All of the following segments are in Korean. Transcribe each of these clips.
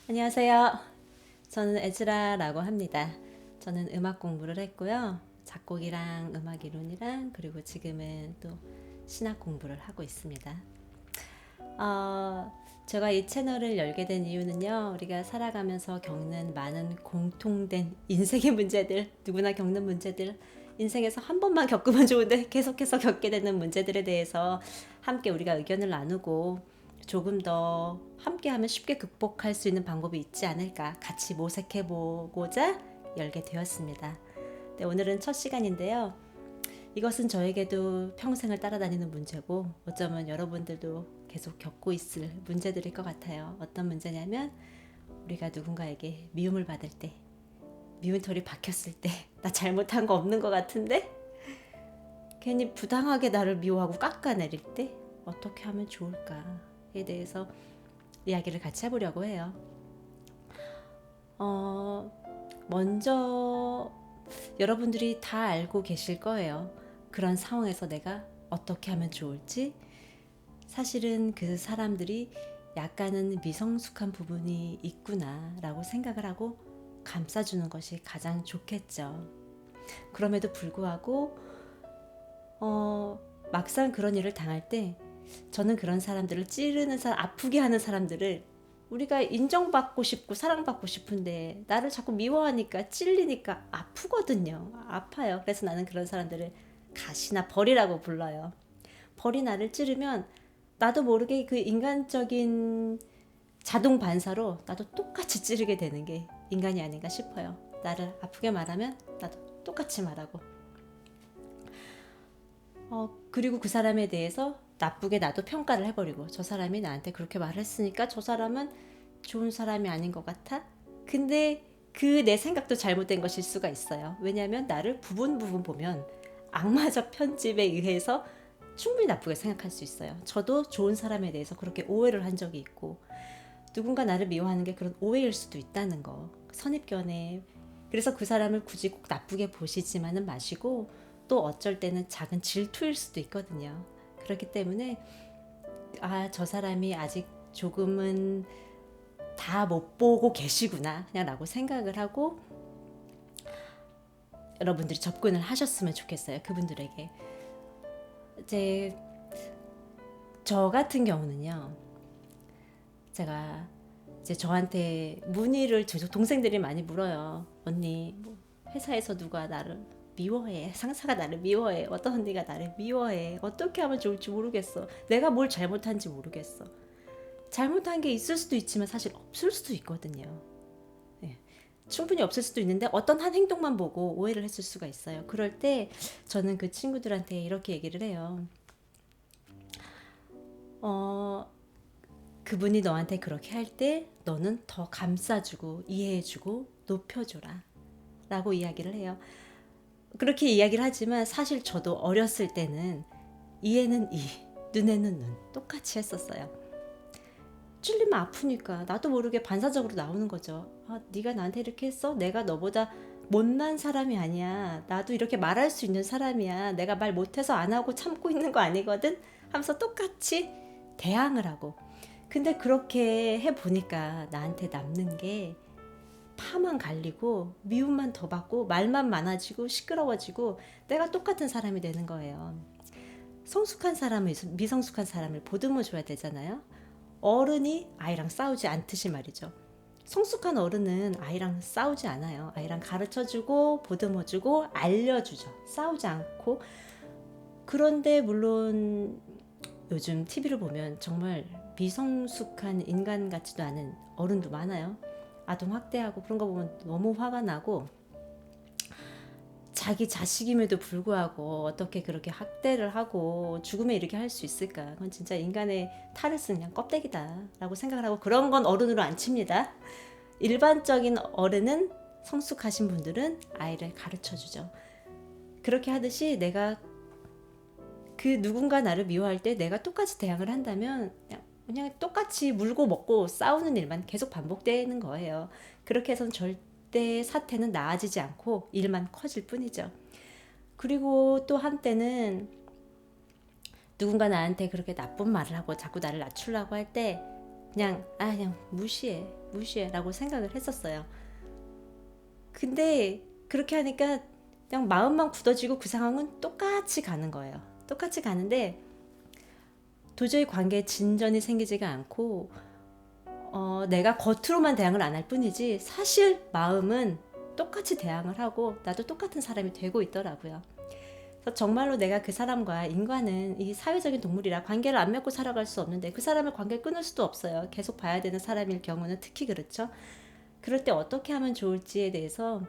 안녕하세요. 저는 에즈라라고 합니다. 저는 음악 공부를 했고요. 작곡이랑 음악 이론이랑 그리고 지금은 또 신학 공부를 하고 있습니다. 제가 이 채널을 열게 된 이유는요. 우리가 살아가면서 겪는 많은 공통된 인생의 문제들, 누구나 겪는 문제들, 인생에서 한 번만 겪으면 좋은데 계속해서 겪게 되는 문제들에 대해서 함께 우리가 의견을 나누고 조금 더 함께하면 쉽게 극복할 수 있는 방법이 있지 않을까 같이 모색해 보고자 열게 되었습니다. 네, 오늘은 첫 시간인데요. 이것은 저에게도 평생을 따라다니는 문제고 어쩌면 여러분들도 계속 겪고 있을 문제들일 것 같아요. 어떤 문제냐면 우리가 누군가에게 미움을 받을 때, 미움털이 박혔을 때, 나 잘못한 거 없는 것 같은데 괜히 부당하게 나를 미워하고 깎아내릴 때 어떻게 하면 좋을까에 대해서 이야기를 같이 해보려고 해요. 먼저 여러분들이 다 알고 계실 거예요. 그런 상황에서 내가 어떻게 하면 좋을지. 사실은 그 사람들이 약간은 미성숙한 부분이 있구나라고 생각을 하고 감싸주는 것이 가장 좋겠죠. 그럼에도 불구하고 막상 그런 일을 당할 때 저는 그런 사람들을 찌르는 사람, 아프게 하는 사람들을 우리가 인정받고 싶고 사랑받고 싶은데 나를 자꾸 미워하니까 찔리니까 아프거든요. 아파요. 그래서 나는 그런 사람들을 가시나 벌이라고 불러요. 벌이 나를 찌르면 나도 모르게 그 인간적인 자동 반사로 나도 똑같이 찌르게 되는 게 인간이 아닌가 싶어요. 나를 아프게 말하면 나도 똑같이 말하고 그리고 그 사람에 대해서 나쁘게 나도 평가를 해버리고 저 사람이 나한테 그렇게 말을 했으니까 저 사람은 좋은 사람이 아닌 것 같아. 근데 그 내 생각도 잘못된 것일 수가 있어요. 왜냐하면 나를 부분 보면 악마적 편집에 의해서 충분히 나쁘게 생각할 수 있어요. 저도 좋은 사람에 대해서 그렇게 오해를 한 적이 있고 누군가 나를 미워하는 게 그런 오해일 수도 있다는 거. 선입견에. 그래서 그 사람을 굳이 꼭 나쁘게 보시지만은 마시고 또 어쩔 때는 작은 질투일 수도 있거든요. 그렇기 때문에 저 사람이 아직 조금은 다 못 보고 계시구나 그냥 라고 생각을 하고 여러분들이 접근을 하셨으면 좋겠어요. 그분들에게. 이제 저 같은 경우는요. 제가 이제 저한테 문의를 제 동생들이 많이 물어요. 언니 뭐 회사에서 누가 나를 미워해. 상사가 나를 미워해. 어떤 언니가 나를 미워해. 어떻게 하면 좋을지 모르겠어. 내가 뭘 잘못한지 모르겠어. 잘못한 게 있을 수도 있지만 사실 없을 수도 있거든요. 네. 충분히 없을 수도 있는데 어떤 한 행동만 보고 오해를 했을 수가 있어요. 그럴 때 저는 그 친구들한테 이렇게 얘기를 해요. 어, 그분이 너한테 그렇게 할 때 너는 더 감싸주고 이해해주고 높여줘라 라고 이야기를 해요. 그렇게 이야기를 하지만 사실 저도 어렸을 때는 이해는 이, 눈에는 눈 똑같이 했었어요. 찔리면 아프니까 나도 모르게 반사적으로 나오는 거죠. 네가 나한테 이렇게 했어? 내가 너보다 못난 사람이 아니야. 나도 이렇게 말할 수 있는 사람이야. 내가 말 못해서 안 하고 참고 있는 거 아니거든? 하면서 똑같이 대항을 하고. 근데 그렇게 해보니까 나한테 남는 게 파만 갈리고 미움만 더 받고 말만 많아지고 시끄러워지고 내가 똑같은 사람이 되는 거예요. 성숙한 사람을 미성숙한 사람을 보듬어 줘야 되잖아요. 어른이 아이랑 싸우지 않듯이 말이죠. 성숙한 어른은 아이랑 싸우지 않아요. 아이랑 가르쳐주고 보듬어주고 알려주죠. 싸우지 않고. 그런데 물론 요즘 TV를 보면 정말 미성숙한 인간 같지도 않은 어른도 많아요. 아동 학대하고 그런 거 보면 너무 화가 나고 자기 자식임에도 불구하고 어떻게 그렇게 학대를 하고 죽음에 이르게 할 수 있을까? 그건 진짜 인간의 탈을 쓴 그냥 껍데기다라고 생각을 하고 그런 건 어른으로 안 칩니다. 일반적인 어른은 성숙하신 분들은 아이를 가르쳐 주죠. 그렇게 하듯이 내가 그 누군가 나를 미워할 때 내가 똑같이 대항을 한다면 그냥 똑같이 물고 먹고 싸우는 일만 계속 반복되는 거예요. 그렇게 해서는 절대 사태는 나아지지 않고 일만 커질 뿐이죠. 그리고 또 한때는 누군가 나한테 그렇게 나쁜 말을 하고 자꾸 나를 낮추려고 할 때 그냥 무시해 라고 생각을 했었어요. 근데 그렇게 하니까 그냥 마음만 굳어지고 그 상황은 똑같이 가는 거예요. 똑같이 가는데 도저히 관계에 진전이 생기지가 않고 내가 겉으로만 대항을 안 할 뿐이지 사실 마음은 똑같이 대항을 하고 나도 똑같은 사람이 되고 있더라고요. 그래서 정말로 내가 그 사람과, 인간은 이 사회적인 동물이라 관계를 안 맺고 살아갈 수 없는데 그 사람을 관계를 끊을 수도 없어요. 계속 봐야 되는 사람일 경우는 특히 그렇죠. 그럴 때 어떻게 하면 좋을지에 대해서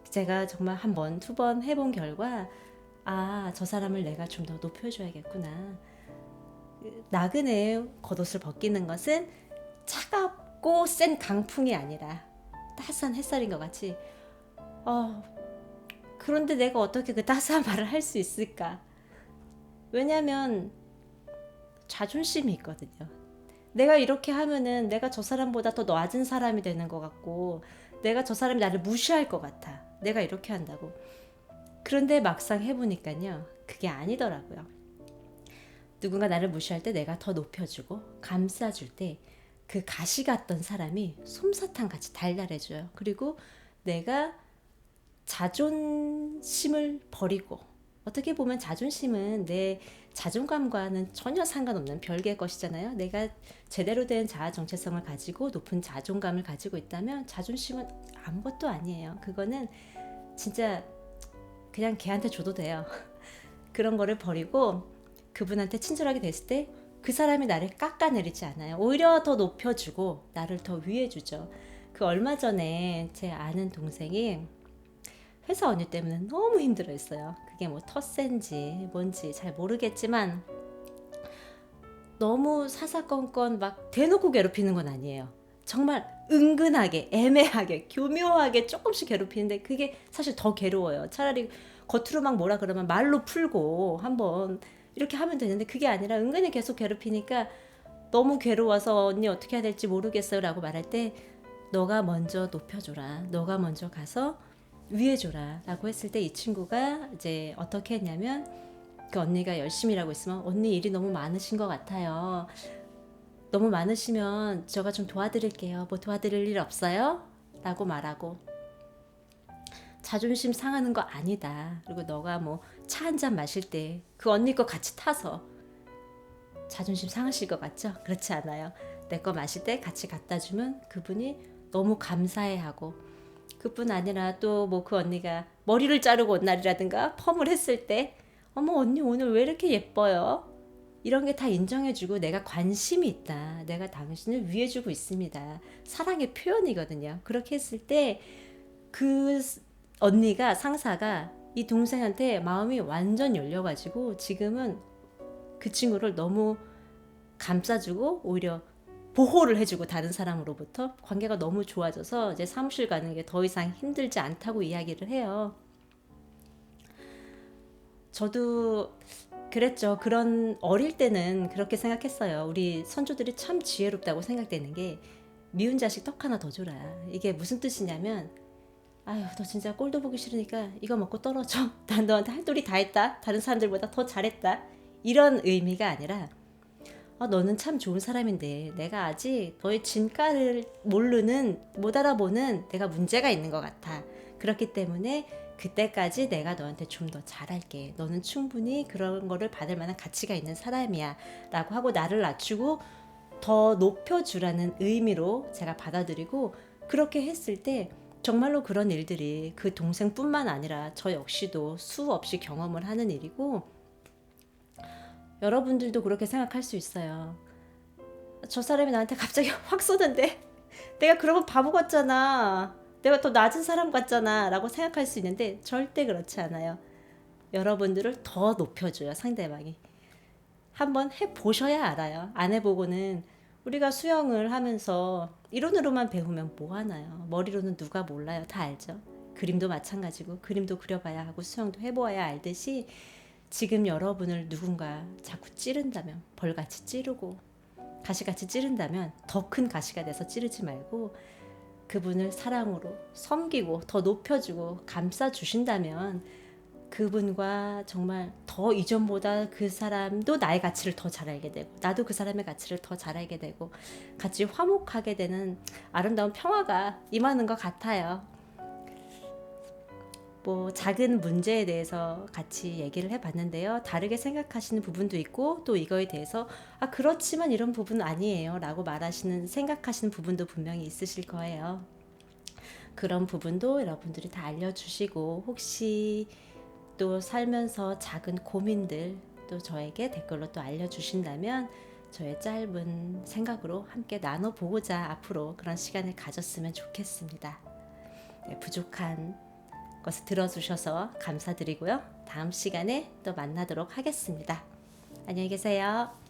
제가 정말 한 번, 두 번 해본 결과 저 사람을 내가 좀 더 높여줘야겠구나. 나그네의 겉옷을 벗기는 것은 차갑고 센 강풍이 아니라 따스한 햇살인 것 같이 그런데 내가 어떻게 그 따스한 말을 할 수 있을까? 왜냐면 자존심이 있거든요. 내가 이렇게 하면은 내가 저 사람보다 더 낮은 사람이 되는 것 같고 내가 저 사람이 나를 무시할 것 같아. 내가 이렇게 한다고. 그런데 막상 해보니까요. 그게 아니더라고요. 누군가 나를 무시할 때 내가 더 높여주고 감싸줄 때 그 가시 같던 사람이 솜사탕 같이 달달해져요. 그리고 내가 자존심을 버리고, 어떻게 보면 자존심은 내 자존감과는 전혀 상관없는 별개의 것이잖아요. 내가 제대로 된 자아 정체성을 가지고 높은 자존감을 가지고 있다면 자존심은 아무것도 아니에요. 그거는 진짜 그냥 걔한테 줘도 돼요. 그런 거를 버리고 그분한테 친절하게 됐을 때 그 사람이 나를 깎아내리지 않아요. 오히려 더 높여주고 나를 더 위해주죠. 그 얼마 전에 제 아는 동생이 회사 언니 때문에 너무 힘들어했어요. 그게 뭐 텃세인지 뭔지 잘 모르겠지만 너무 사사건건 막 대놓고 괴롭히는 건 아니에요. 정말 은근하게, 애매하게, 교묘하게 조금씩 괴롭히는데 그게 사실 더 괴로워요. 차라리 겉으로 막 뭐라 그러면 말로 풀고 한번 이렇게 하면 되는데 그게 아니라 은근히 계속 괴롭히니까 너무 괴로워서 언니 어떻게 해야 될지 모르겠어요 라고 말할 때 너가 먼저 높여줘라. 너가 먼저 가서 위해줘라 라고 했을 때 이 친구가 이제 어떻게 했냐면 그 언니가 열심히 일하고 있으면 언니 일이 너무 많으신 것 같아요. 너무 많으시면 제가 좀 도와드릴게요. 뭐 도와드릴 일 없어요? 라고 말하고 자존심 상하는 거 아니다. 그리고 너가 뭐 차 한 잔 마실 때 그 언니 거 같이 타서 자존심 상하실 것 같죠? 그렇지 않아요. 내 거 마실 때 같이 갖다 주면 그분이 너무 감사해하고 그뿐 아니라 또 뭐 그 언니가 머리를 자르고 온 날이라든가 펌을 했을 때 어머 언니 오늘 왜 이렇게 예뻐요? 이런 게 다 인정해주고 내가 관심이 있다. 내가 당신을 위해주고 있습니다. 사랑의 표현이거든요. 그렇게 했을 때 그 언니가 상사가 이 동생한테 마음이 완전 열려가지고 지금은 그 친구를 너무 감싸주고 오히려 보호를 해주고 다른 사람으로부터 관계가 너무 좋아져서 이제 사무실 가는 게 더 이상 힘들지 않다고 이야기를 해요. 저도 그랬죠. 그런 어릴 때는 그렇게 생각했어요. 우리 선조들이 참 지혜롭다고 생각되는 게 미운 자식 떡 하나 더 줘라. 이게 무슨 뜻이냐면 아유 너 진짜 꼴도 보기 싫으니까 이거 먹고 떨어져. 난 너한테 할 도리 다 했다. 다른 사람들보다 더 잘했다. 이런 의미가 아니라 너는 참 좋은 사람인데 내가 아직 너의 진가를 모르는 못 알아보는 내가 문제가 있는 것 같아. 그렇기 때문에 그때까지 내가 너한테 좀 더 잘할게. 너는 충분히 그런 거를 받을 만한 가치가 있는 사람이야 라고 하고 나를 낮추고 더 높여주라는 의미로 제가 받아들이고 그렇게 했을 때 정말로 그런 일들이 그 동생뿐만 아니라 저 역시도 수없이 경험을 하는 일이고 여러분들도 그렇게 생각할 수 있어요. 저 사람이 나한테 갑자기 확 쏘는데 내가 그러면 바보 같잖아. 내가 더 낮은 사람 같잖아 라고 생각할 수 있는데 절대 그렇지 않아요. 여러분들을 더 높여줘요. 상대방이. 한번 해보셔야 알아요. 안 해보고는 우리가 수영을 하면서 이론으로만 배우면 뭐하나요. 머리로는 누가 몰라요. 다 알죠. 그림도 마찬가지고 그림도 그려봐야 하고 수영도 해보아야 알듯이 지금 여러분을 누군가 자꾸 찌른다면 벌같이 찌르고 가시같이 찌른다면 더 큰 가시가 돼서 찌르지 말고 그분을 사랑으로 섬기고 더 높여주고 감싸주신다면 그분과 정말 더 이전보다 그 사람도 나의 가치를 더 잘 알게 되고 나도 그 사람의 가치를 더 잘 알게 되고 같이 화목하게 되는 아름다운 평화가 임하는 것 같아요. 뭐 작은 문제에 대해서 같이 얘기를 해봤는데요. 다르게 생각하시는 부분도 있고 또 이거에 대해서 그렇지만 이런 부분은 아니에요 라고 말하시는 생각하시는 부분도 분명히 있으실 거예요. 그런 부분도 여러분들이 다 알려주시고 혹시 또 살면서 작은 고민들 또 저에게 댓글로 또 알려주신다면 저의 짧은 생각으로 함께 나눠보고자 앞으로 그런 시간을 가졌으면 좋겠습니다. 네, 부족한 것을 들어주셔서 감사드리고요. 다음 시간에 또 만나도록 하겠습니다. 안녕히 계세요.